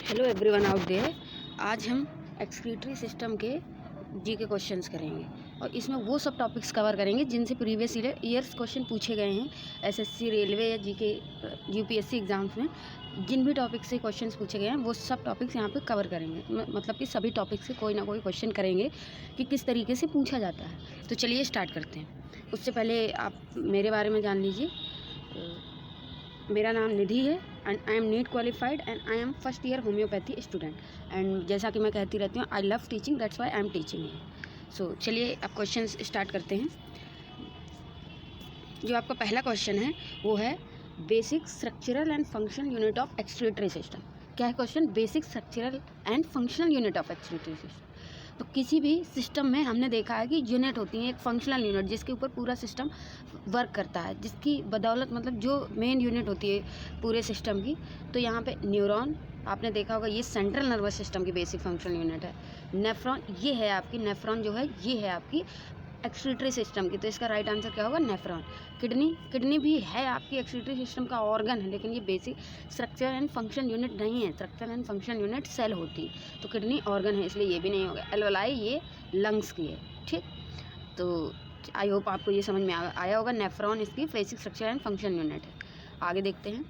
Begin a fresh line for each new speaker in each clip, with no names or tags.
Hello everyone out there. आज हम excretory system के जी के क्वेश्चंस करेंगे और इसमें वो सब टॉपिक्स कवर करेंगे जिनसे प्रीवियस ईयर्स क्वेश्चन पूछे गए हैं एसएससी, रेलवे या जीके, यूपीएससी एग्जाम्स में जिन भी टॉपिक से क्वेश्चंस पूछे गए हैं वो सब टॉपिक्स यहाँ पे कवर करेंगे। मतलब कि सभी टॉपिक से कोई ना कोई क्वेश्चन करेंगे कि किस तरीके से पूछा जाता है। तो चलिए स्टार्ट करते हैं। उससे पहले आप मेरे बारे में जान लीजिए। मेरा नाम निधि है and I am NEET qualified and I am first year homoeopathy student. And जैसा कि मैं कहती रहती हूँ, I love teaching, that's why I am teaching. So चलिए अब क्वेश्चन स्टार्ट करते हैं। जो आपका पहला क्वेश्चन है वो है basic structural and functional unit of excretory system. क्या है question? Basic structural and functional unit of excretory system. तो किसी भी सिस्टम में हमने देखा है कि यूनिट होती है, एक फंक्शनल यूनिट जिसके ऊपर पूरा सिस्टम वर्क करता है, जिसकी बदौलत मतलब जो मेन यूनिट होती है पूरे सिस्टम की। तो यहाँ पे न्यूरॉन आपने देखा होगा, ये सेंट्रल नर्वस सिस्टम की बेसिक फंक्शनल यूनिट है। नेफ्रॉन ये है आपकी, नेफ्रॉन जो है ये है आपकी एक्सक्रीटरी सिस्टम की। तो इसका राइट आंसर क्या होगा? नेफ्रॉन। किडनी भी है आपकी एक्सक्रीटरी सिस्टम का ऑर्गन है, लेकिन ये basic structure and function unit नहीं है। Structure and function unit cell होती है, तो किडनी ऑर्गन है, इसलिए ये भी नहीं होगा। एल्वेलाई ये लंग्स की है, ठीक। तो आई होप आपको ये समझ में आया होगा। नेफ्रॉन इसकी basic structure and function unit है। आगे देखते हैं।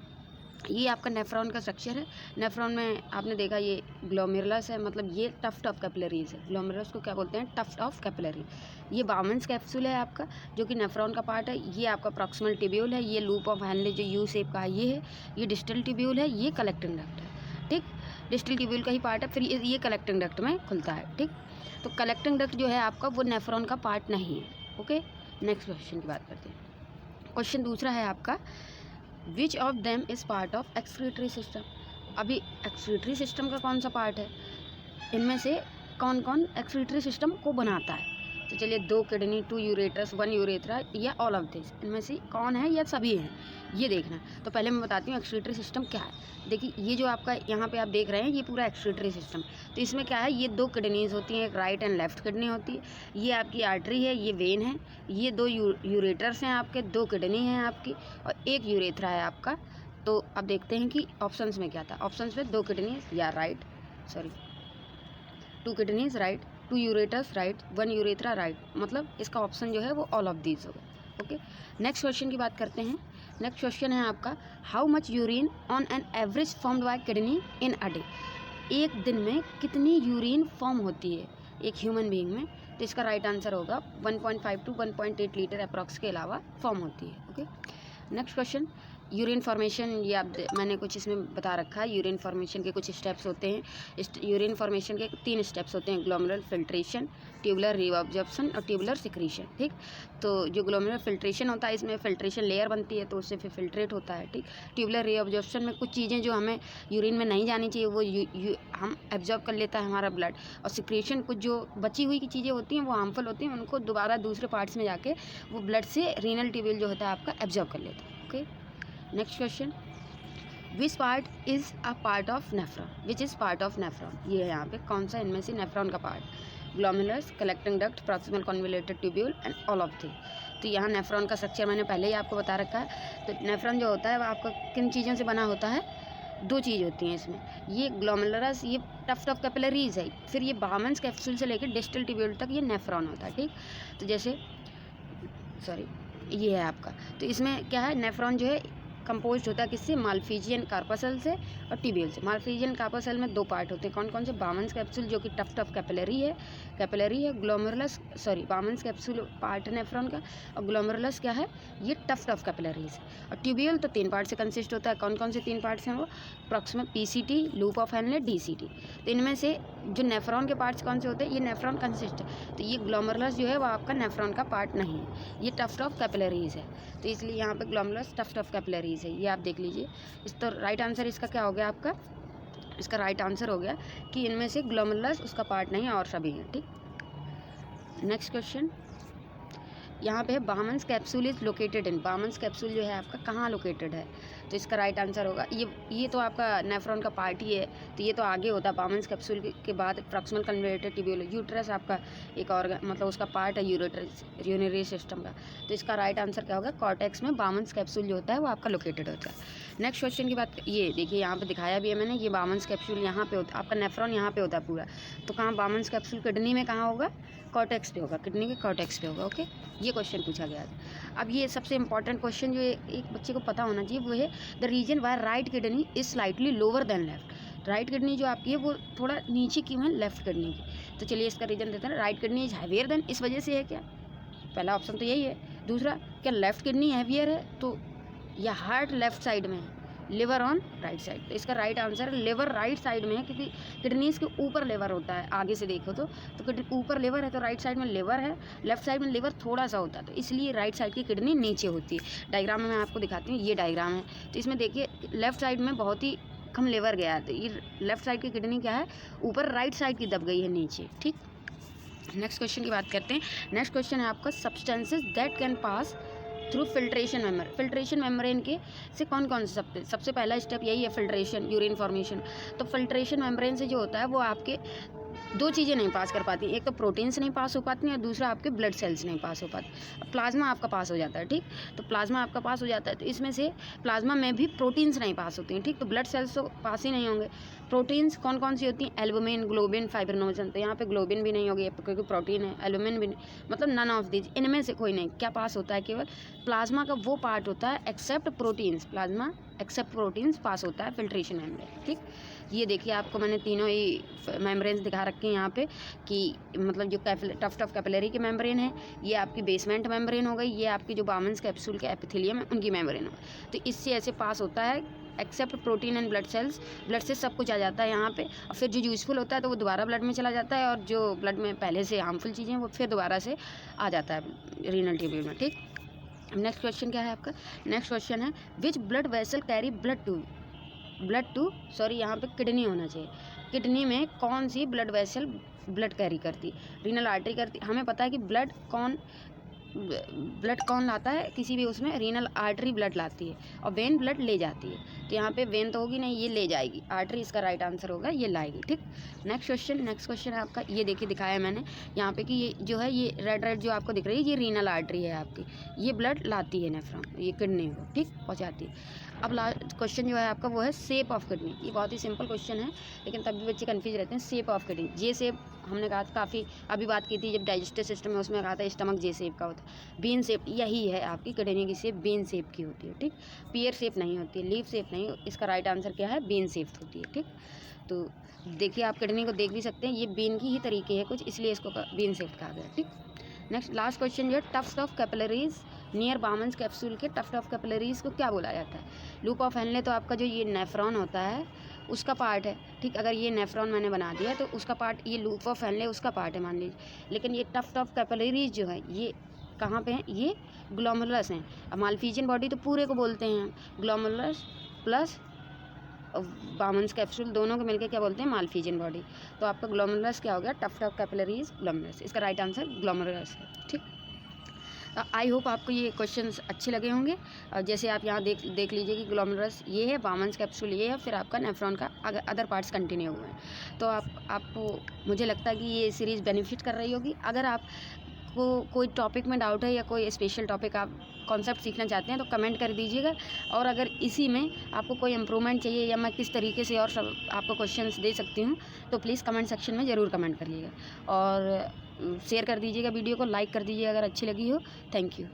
ये आपका नेफ्रॉन का स्ट्रक्चर है। नेफ्रॉन में आपने देखा ये ग्लोमेरुलस है, मतलब ये टफ्ट ऑफ कैपिलरीज है। ग्लोमेरुलस को क्या बोलते हैं? Tuft of capillary. ये बाउमेंस कैप्सूल है आपका, जो कि नेफ्रॉन का पार्ट है। ये आपका प्रॉक्सिमल ट्यूब्यूल है। ये लूप ऑफ हैनले जो यू शेप का है ये है। ये डिस्टल ट्यूब्यूल है। ये कलेक्टिंग डक्ट है, ठीक। डिस्टल ट्यूब्यूल का ही पार्ट है, फिर ये कलेक्टिंग डक्ट में खुलता है, ठीक। तो कलेक्टिंग डक्ट जो है आपका वो नेफ्रॉन का पार्ट नहीं है। ओके, नेक्स्ट क्वेश्चन की बात करते हैं। क्वेश्चन दूसरा है आपका, which of them is part of excretory system. अभी एक्सक्रीटरी सिस्टम का कौन सा पार्ट है? इनमें से कौन कौन एक्सक्रीटरी सिस्टम को बनाता है? तो चलिए, 2 किडनी, 2 यूरेटस, 1 यूरेथ्रा या ऑल ऑफ दिस, इनमें से कौन है या सभी हैं, ये देखना है। तो पहले मैं बताती हूँ एक्सक्रीटरी सिस्टम क्या है। देखिए, ये जो आपका यहाँ पे आप देख रहे हैं ये पूरा एक्सक्रीटरी सिस्टम। तो इसमें क्या है, ये 2 किडनीज होती हैं, एक राइट एंड लेफ्ट किडनी होती है। ये आपकी आर्टरी है, ये वेन है। ये 2 यूरेटर्स हैं आपके, 2 किडनी हैं आपकी, और 1 यूरेथ्रा है आपका। तो अब देखते हैं कि ऑप्शंस में क्या था। ऑप्शंस में 2 किडनीज या right, sorry 2 kidneys right, 2 ureters right, 1 urethra right, मतलब इसका ऑप्शन जो है वो ऑल ऑफ दीज होगा। ओके, नेक्स्ट क्वेश्चन की बात करते हैं। नेक्स्ट क्वेश्चन है आपका, how much urine on an average formed by kidney in a day. एक दिन में कितनी यूरिन फॉर्म होती है एक ह्यूमन बीइंग में? तो इसका राइट आंसर होगा 1.5 टू 1.8 लीटर अप्रॉक्स के अलावा फॉर्म होती है। Okay, next question, urine formation. ये आप मैंने कुछ इसमें बता रखा है। यूरिन फॉर्मेशन के कुछ स्टेप्स होते हैं। यूरिन फॉर्मेशन के 3 स्टेप्स होते हैं, ग्लोमेरुलर फिल्ट्रेशन, ट्यूबुलर रीअब्जॉर्प्शन और ट्यूबुलर सिक्रीशन, ठीक। तो जो ग्लोमेरुलर फिल्ट्रेशन होता है, इसमें फिल्ट्रेशन लेयर बनती है, तो उससे फिर फिल्ट्रेट होता है, ठीक। ट्यूबुलर रीअब्जॉर्प्शन में कुछ चीज़ें जो हमें यूरिन में नहीं जानी चाहिए वो हम एब्जॉर्ब कर लेता है हमारा ब्लड। और सिक्रीशन, कुछ जो बची हुई की चीज़ें होती हैं वो हार्मफुल होती हैं, उनको दोबारा दूसरे पार्ट्स में जाके वो ब्लड से रीनल ट्यूब्यूल जो होता है आपका एब्जॉर्ब कर लेता है। Okay, next question, which part is a part of nephron. Which is part of nephron, ये है यहाँ पे कौन सा इनमें से नेफ्रॉन का part? Glomerulus, collecting duct, proximal convoluted tubule and all of the. तो यहाँ नेफ्रॉन का स्ट्रक्चर मैंने पहले ही आपको बता रखा है। तो नेफ्रॉन जो होता है वो आपका किन चीज़ों से बना होता है? 2 चीज़ होती हैं इसमें। ये ग्लोमेरुलस, ये टफ्ट ऑफ कैपिलरीज है, फिर ये बाउमेंस कैप्सूल से लेकर डिस्टल ट्यूब्यूल तक ये नेफ्रॉन होता है, ठीक। तो जैसे सॉरी ये है आपका, तो इसमें क्या है, नेफ्रॉन जो है कंपोज होता है किससे? मालफिजियन कार्पासल से और ट्यूब्यूल से। मालफिजियन कार्पासल में 2 पार्ट होते हैं, कौन कौन से? बाउमेंस कैप्सूल जो कि टफ्ट ऑफ कैपिलरी है, glomerulus, sorry Bowman's capsule part है नेफ्रॉन का, और ग्लोमेरुलस क्या है? ये टफ्ट ऑफ कैपिलरीज। और ट्यूब्यूल तो 3 पार्ट से कंसिस्ट होता है, कौन कौन से 3 पार्ट्स हैं वो? Proximal PCT, loop of Henle, DCT. तो इनमें से जो नेफ्रॉन के पार्ट्स कौन से होते हैं? ये नेफ्रॉन कंसिस्ट है, तो ये ग्लोमेरुलस जो है वो आपका नेफ्रॉन का पार्ट नहीं है, ये टफ्ट ऑफ कैपिलरीज है। तो इसलिए यहाँ पे ग्लोमेरुलस टफ्ट ऑफ कैपिलरीज है, ये आप देख लीजिए। इस तो राइट आंसर इसका क्या हो गया आपका? इसका राइट आंसर हो गया कि इनमें से ग्लोमेरुलस उसका पार्ट नहीं है और सभी हैं, ठीक। नेक्स्ट क्वेश्चन, यहाँ पे Bowman's capsule is located in, Bowman's capsule जो है आपका कहाँ लोकेटेड है, तो इसका राइट आंसर होगा ये तो आपका नेफ्रॉन का पार्ट ही है, तो ये तो आगे होता है बामन्स कैप्सूल के बाद प्रॉक्सिमल कन्वर्टेड ट्यूब्यूल। यूट्रस आपका एक और मतलब उसका पार्ट है यूरिनरी सिस्टम का, तो इसका राइट आंसर क्या होगा, कॉर्टेक्स में बामन्स कैप्सूल जो होता है वो आपका लोकेटेड होता है। नेक्स्ट क्वेश्चन की बात, ये देखिए यहाँ पे दिखाया भी है मैंने, ये बामन्स कैप्सूल यहाँ पे होता है, आपका नेफ्रॉन यहाँ पे होता है पूरा, तो कहाँ बामन्स कैप्सूल किडनी में कहाँ होगा, कॉर्टेक्स पे होगा, किडनी के कॉर्टेक्स पे होगा। ओके, ये क्वेश्चन पूछा गया था। अब ये सबसे इंपॉर्टेंट क्वेश्चन जो एक बच्चे को पता होना चाहिए वो है the reason why right kidney is slightly lower than left. Right kidney जो आपकी है वो थोड़ा नीचे क्यों है लेफ्ट किडनी की, तो चलिए इसका रीजन देते हैं। Right kidney is heavier than, इस वजह से है क्या, पहला ऑप्शन तो यही है। दूसरा, क्या लेफ्ट किडनी हैवियर है, तो या हार्ट लेफ्ट साइड में है, लिवर ऑन राइट साइड, तो इसका राइट आंसर है लिवर राइट साइड में है, क्योंकि किडनीज के ऊपर लिवर होता है, आगे से देखो तो ऊपर लिवर है, तो राइट साइड में लिवर है, लेफ्ट साइड में लिवर थोड़ा सा होता है, तो इसलिए राइट साइड की किडनी नीचे होती है। डायग्राम में मैं आपको दिखाती हूँ, ये डायग्राम है, तो इसमें देखिए लेफ्ट साइड में बहुत ही कम लिवर गया है, तो ये लेफ्ट साइड की किडनी क्या है, ऊपर राइट साइड की दब गई है नीचे। ठीक, नेक्स्ट क्वेश्चन की बात करते हैं। नेक्स्ट क्वेश्चन है आपका substances that can pass through filtration membrane. Filtration membrane के से कौन कौन से सबसे पहला स्टेप यही है फिल्ट्रेशन, यूरिन फॉर्मेशन। तो फिल्ट्रेशन मेम्ब्रेन से जो होता है वो आपके दो चीज़ें नहीं पास कर पाती, एक तो प्रोटीन्स नहीं पास हो पाती हैं और दूसरा आपके ब्लड सेल्स नहीं पास हो पाते। प्लाज्मा आपका पास हो जाता है, ठीक, तो प्लाज्मा आपका पास हो जाता है, तो इसमें से प्लाज्मा में भी प्रोटीन्स नहीं पास होती हैं, ठीक, तो ब्लड सेल्स तो पास ही नहीं होंगे। प्रोटीन्स कौन कौन सी होती हैं, एल्बुमिन, ग्लोबिन, फाइब्रिनोजन, तो यहाँ पे ग्लोबिन भी नहीं होगी क्योंकि प्रोटीन है, एल्बुमिन भी नहीं, मतलब नन ऑफ दीज, इनमें से कोई नहीं। क्या पास होता है, केवल प्लाज्मा का वो पार्ट होता है except proteins, plasma except proteins pass होता है फिल्ट्रेशन मेम्ब्रेन। ठीक, ये देखिए आपको मैंने तीनों ही मेम्ब्रेन्स दिखा रखे हैं यहाँ पे, कि मतलब जो टफ कैपिलरी की मेम्ब्रेन है, ये आपकी बेसमेंट मेम्ब्रेन हो गई, ये आपकी जो बामन्स कैप्सूल के एपिथेलियम है उनकी मेम्ब्रेन हो गई, तो इससे ऐसे पास होता है except protein and blood cells, blood से सब कुछ आ जाता है यहाँ पे, और फिर जो यूज़फुल होता है तो वो दोबारा ब्लड में चला जाता है, और जो ब्लड में पहले से हार्मफुल चीज़ें हैं वो फिर दोबारा से आ जाता है रीनल ट्यूब्यूल में। ठीक, नेक्स्ट क्वेश्चन क्या है आपका, नेक्स्ट क्वेश्चन है which blood vessel carry blood to sorry यहाँ पे किडनी होना चाहिए, किडनी में कौन सी ब्लड वेसल ब्लड कैरी करती, रीनल आर्टरी करती, हमें पता है कि ब्लड कौन लाता है किसी भी उसमें, रीनल आर्टरी ब्लड लाती है, और वेन ब्लड ले जाती है, तो यहाँ पे वेन तो होगी नहीं, ये ले जाएगी, आर्टरी इसका राइट आंसर होगा, ये लाएगी। ठीक, नेक्स्ट क्वेश्चन है आपका, ये देखिए दिखाया है मैंने यहाँ पे कि ये जो है ये रेड जो आपको दिख रही है ये रीनल आर्टरी है आपकी, ये ब्लड लाती है नेफ्रॉन, ये किडनी को, ठीक, पहुँचाती है। अब लास्ट क्वेश्चन जो है आपका वो है शेप ऑफ किडनी, ये बहुत ही सिंपल क्वेश्चन है लेकिन तब भी बच्चे कन्फ्यूज रहते हैं। Shape of kidney, J shape हमने कहा काफ़ी अभी बात की थी जब डाइजेस्टिव सिस्टम है उसमें कहा था स्टमक जे शेप का होता है, बीन शेप यही है आपकी किडनी की शेप, बीन शेप की होती है। ठीक, पियर शेप नहीं होती है, लीफ शेप नहीं, इसका राइट आंसर क्या है, बीन शेप होती है। ठीक, तो देखिए आप किडनी को देख भी सकते हैं, ये बीन की ही तरीके है कुछ, इसलिए इसको बीन शेप कहा गया। ठीक, नेक्स्ट लास्ट क्वेश्चन जो है tuft of capillaries near Bowman's capsule के टफ्ट ऑफ कैपिलरीज को क्या बोला जाता है। लूप ऑफ हेनले तो आपका जो ये नेफ्रॉन होता है उसका पार्ट है, ठीक, अगर ये नेफ्रॉन मैंने बना दिया तो उसका पार्ट, ये लूप ऑफ हेनले उसका पार्ट है मान लीजिए, लेकिन ये टफ्ट ऑफ कैपिलरीज जो है ये कहाँ पे हैं, ये ग्लोमेरुलस हैं। अब मालफिजियन बॉडी तो पूरे को बोलते हैं, ग्लोमेरुलस प्लस बामन्स कैप्सूल दोनों को मिलकर क्या बोलते हैं, मालफिजियन बॉडी, तो आपका ग्लोमेरुलस क्या हो गया, टफ्ट ऑफ कैपिलरीज ग्लोमेरुलस, इसका राइट आंसर ग्लोमेरुलस है। ठीक, आई होप आपको ये क्वेश्चंस अच्छे लगे होंगे, और जैसे आप यहाँ देख लीजिए कि ग्लोमेरुलस ये है, बामन्स कैप्सूल ये है, फिर आपका नेफ्रॉन का अदर पार्ट्स कंटिन्यू हुए हैं, तो आपको मुझे लगता है कि ये सीरीज़ बेनिफिट कर रही होगी। अगर आप को कोई टॉपिक में डाउट है या कोई स्पेशल टॉपिक आप कॉन्सेप्ट सीखना चाहते हैं तो कमेंट कर दीजिएगा, और अगर इसी में आपको कोई इम्प्रूवमेंट चाहिए या मैं किस तरीके से और सब आपको क्वेश्चंस दे सकती हूँ तो प्लीज़ कमेंट सेक्शन में ज़रूर कमेंट करिएगा, और शेयर कर दीजिएगा, वीडियो को लाइक कर दीजिएगा अगर अच्छी लगी हो। Thank you.